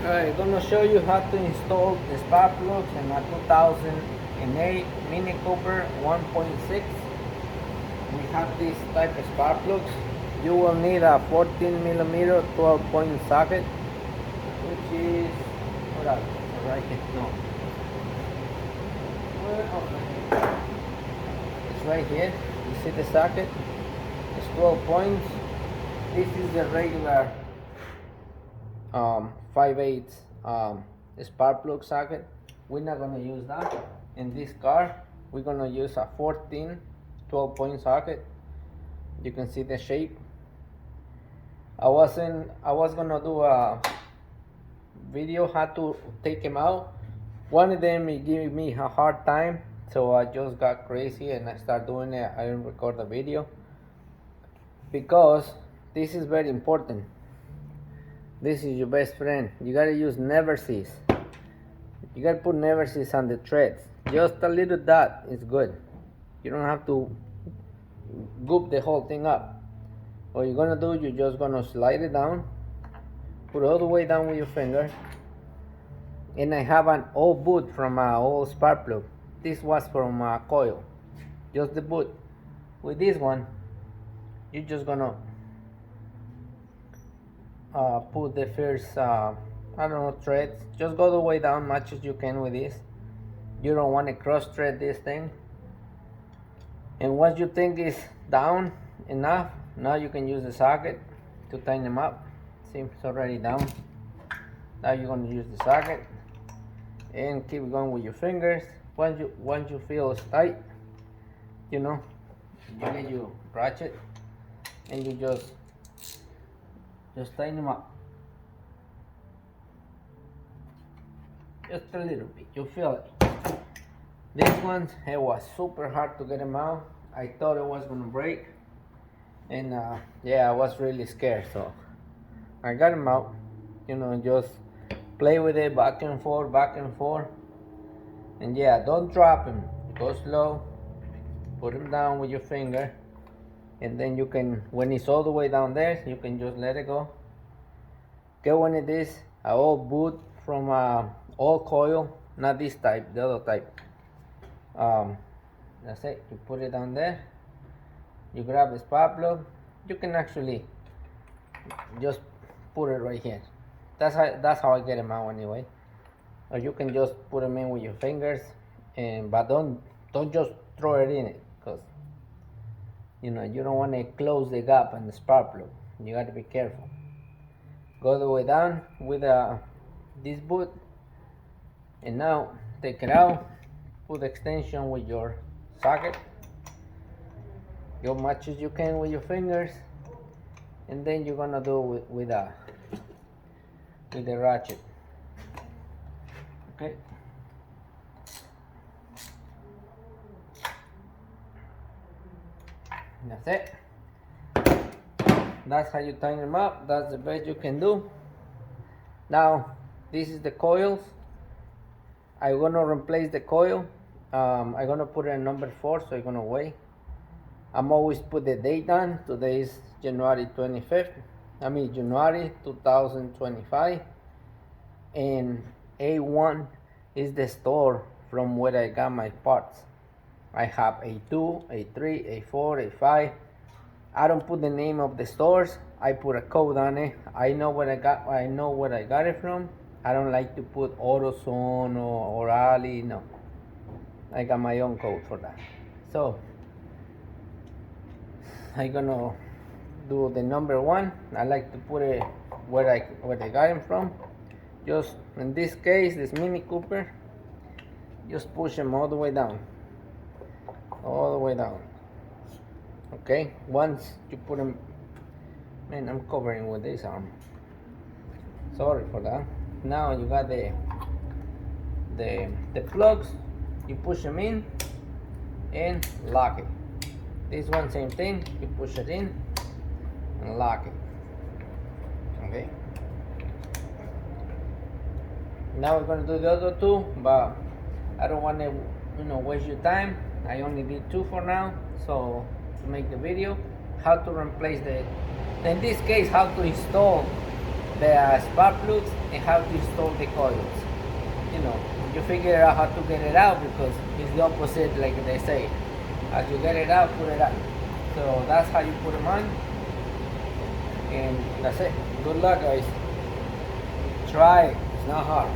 Alright, gonna show you how to install the spark plugs in a 2008 Mini Cooper 1.6. We have this type of spark plugs. You will need a 14mm 12-point socket, which is right here. No, it's right here. You see the socket? It's 12 points. This is the regular 5/8 spark plug socket. We're not gonna use that in this car. We're gonna use a 14 12-point socket. You can see the shape. I was gonna do a video how to take them out. One of them gave me a hard time, so I just got crazy and I started doing it. I didn't record the video because this is very important. This is your best friend. You gotta use never cease. You gotta put never cease on the threads. Just a little dot is good. You don't have to goop the whole thing up. What you're gonna do, you're just gonna slide it down, put it all the way down with your finger. And I have an old boot from my old spark plug. This was from a coil, just the boot. With this one, you're just gonna put the first I don't know, threads. Just go the way down much as you can with this. You don't want to cross thread this thing. And once you think is down enough, now you can use the socket to tighten them up. See, it's already down. Now you're going to use the socket and keep going with your fingers. Once you feel it's tight, you know, you get your ratchet and you just tighten them up. Just a little bit, you feel it. This one, it was super hard to get them out. I thought it was gonna break, and yeah, I was really scared. So I got them out. You know, just play with it back and forth, and yeah, don't drop them. Go slow. Put them down with your finger, and then you can, when it's all the way down there, you can just let it go. Get one of these, an old boot from old coil, not this type, the other type. That's it. You put it down there. You grab the spark plug. You can actually just put it right here. That's how I get them out anyway. Or you can just put them in with your fingers, but don't just throw it in it, because you know you don't want to close the gap in the spark plug. You got to be careful. Go the way down with this boot, and now take it out. Put the extension with your socket. Go much as you can with your fingers, and then you're gonna do with the ratchet. Okay. That's it. That's how you tighten them up. That's the best you can do. Now, this is the coils. I'm gonna replace the coil. I'm gonna put it in number 4, so I'm gonna weigh. I'm always put the date on. Today is January 25th. January 2025. And A1 is the store from where I got my parts. I have A2, A3, A4, A5. I don't put the name of the stores. I put a code on it. I know where I got it from. I don't like to put AutoZone or Ali. No, I got my own code for that. So I'm gonna do the number 1. I like to put it where I got it from. Just in this case, this Mini Cooper, just push them all the way down. Okay, once you put them, man, I'm covering with this arm. Sorry for that. Now you got the plugs. You push them in and lock it. This one, same thing. You push it in and lock it. Okay. Now we're gonna do the other 2, but I don't want to, waste your time. I only did 2 for now, so to make the video, how to replace in this case, how to install the spark plugs and how to install the coils. You know, you figure out how to get it out because it's the opposite, like they say. As you get it out, put it out. So that's how you put them on. And that's it. Good luck, guys. Try it. It's not hard.